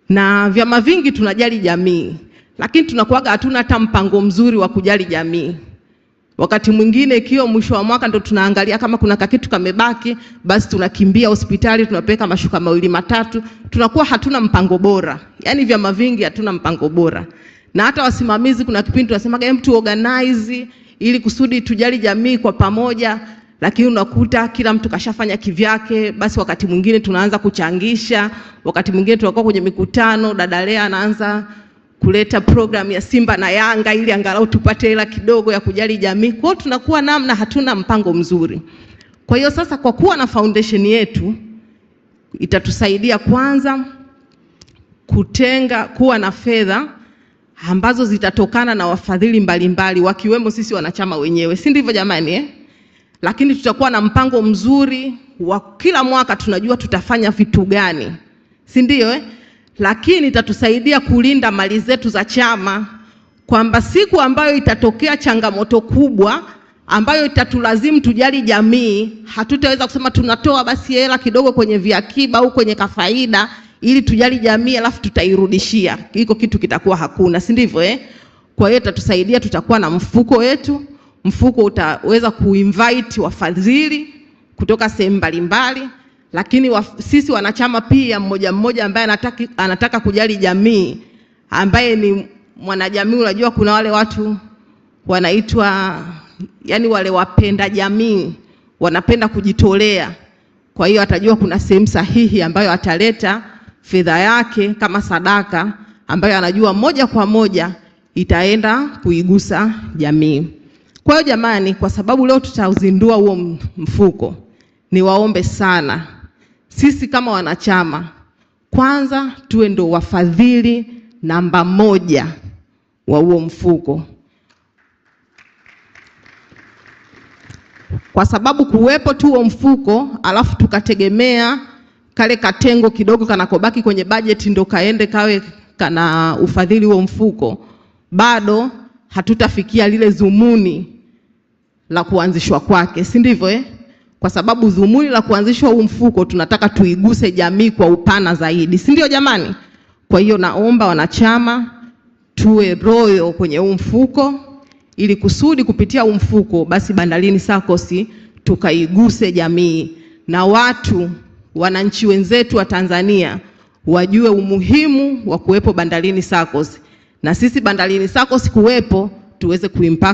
Na vyama vingi tunajali jamii, lakini tunakuwaga hatuna hata mpango mzuri wa kujali jamii. Wakati mwingine ikiwa mwisho wa mwaka ndo tunaangalia kama kuna kitu kamebaki, basi tunakimbia hospitali, tunapeka mashuka 2 matatu, tunakuwa hatuna mpango bora. Yaani vyama vingi hatuna mpango bora. Na hata wasimamizi kuna kipindi tunasemaga hem tu organize ili kusudi tujali jamii kwa pamoja, lakini unakuta kila mtu kashafanya kivyake. Basi wakati mwingine tunaanza kuchangisha, wakati mwingine tunakuwa kwenye mikutano, dada Lea anaanza kuleta program ya Simba na Yanga ili angalau tupate hela kidogo ya kujali jamii. Kwa hiyo tunakuwa namna hatuna mpango mzuri. Kwa hiyo sasa kwa kuwa na foundation yetu itatusaidia kwanza kuwa na fedha ambazo zitatokana na wafadhili mbalimbali wakiwemo sisi wanachama wenyewe. Si ndivyo jamani Lakini tutakuwa na mpango mzuri wa kila mwaka tunajua tutafanya vitu gani. Si ndio Lakini itatusaidia kulinda mali zetu za chama, kwamba siku ambayo itatokea changamoto kubwa ambayo itatulazimu tujali jamii, hatutaweza kusema tunatoa basi hela kidogo kwenye viakiba au kwenye kafaida ili tujali jamii alafu tutairudishia. Hiko kitu kitakuwa hakuna, si ndivyo Kwa hiyo itatusaidia, tutakuwa na mfuko wetu. Mfuko utaweza kuinvite wafadhili kutoka sehemu mbalimbali, lakini sisi wanachama pia mmoja mmoja ambaye anataka kujali jamii, ambaye ni mwanajamii. Unajua kuna wale watu wanaitwa yani wale wapenda jamii, wanapenda kujitolea. Kwa hiyo atajua kuna sehemu sahihi ambayo ataleta fedha yake kama sadaka, ambayo anajua moja kwa moja itaenda kuigusa jamii. Kwa hiyo jamani, kwa sababu leo tutauzindua huo mfuko, niwaombe sana sisi kama wanachama, kwanza tuwe ndo wafadhili namba 1 wa huo mfuko. Kwa sababu kuwepo tu huo mfuko alafu tukategemea kale katengo kidogo kanakobaki kwenye budget ndo kaende kawe kana ufadhili huo mfuko, bado hatutafikia lile dhumuni la kuanzishwa kwake. Si ndivyo Kwa sababu dhumuni la kuanzishwa huu mfuko tunataka tuiguse jamii kwa upana zaidi. Si ndio jamani? Kwa hiyo naomba wanachama tuwe royo kwenye huu mfuko, ili kusudi kupitia huu mfuko basi Bandarini SACCOS tukaiguse jamii, na wananchi wenzetu wa Tanzania wajue umuhimu wa kuwepo Bandarini SACCOS, na sisi Bandarini SACCOS kuwepo tuweze kuimpact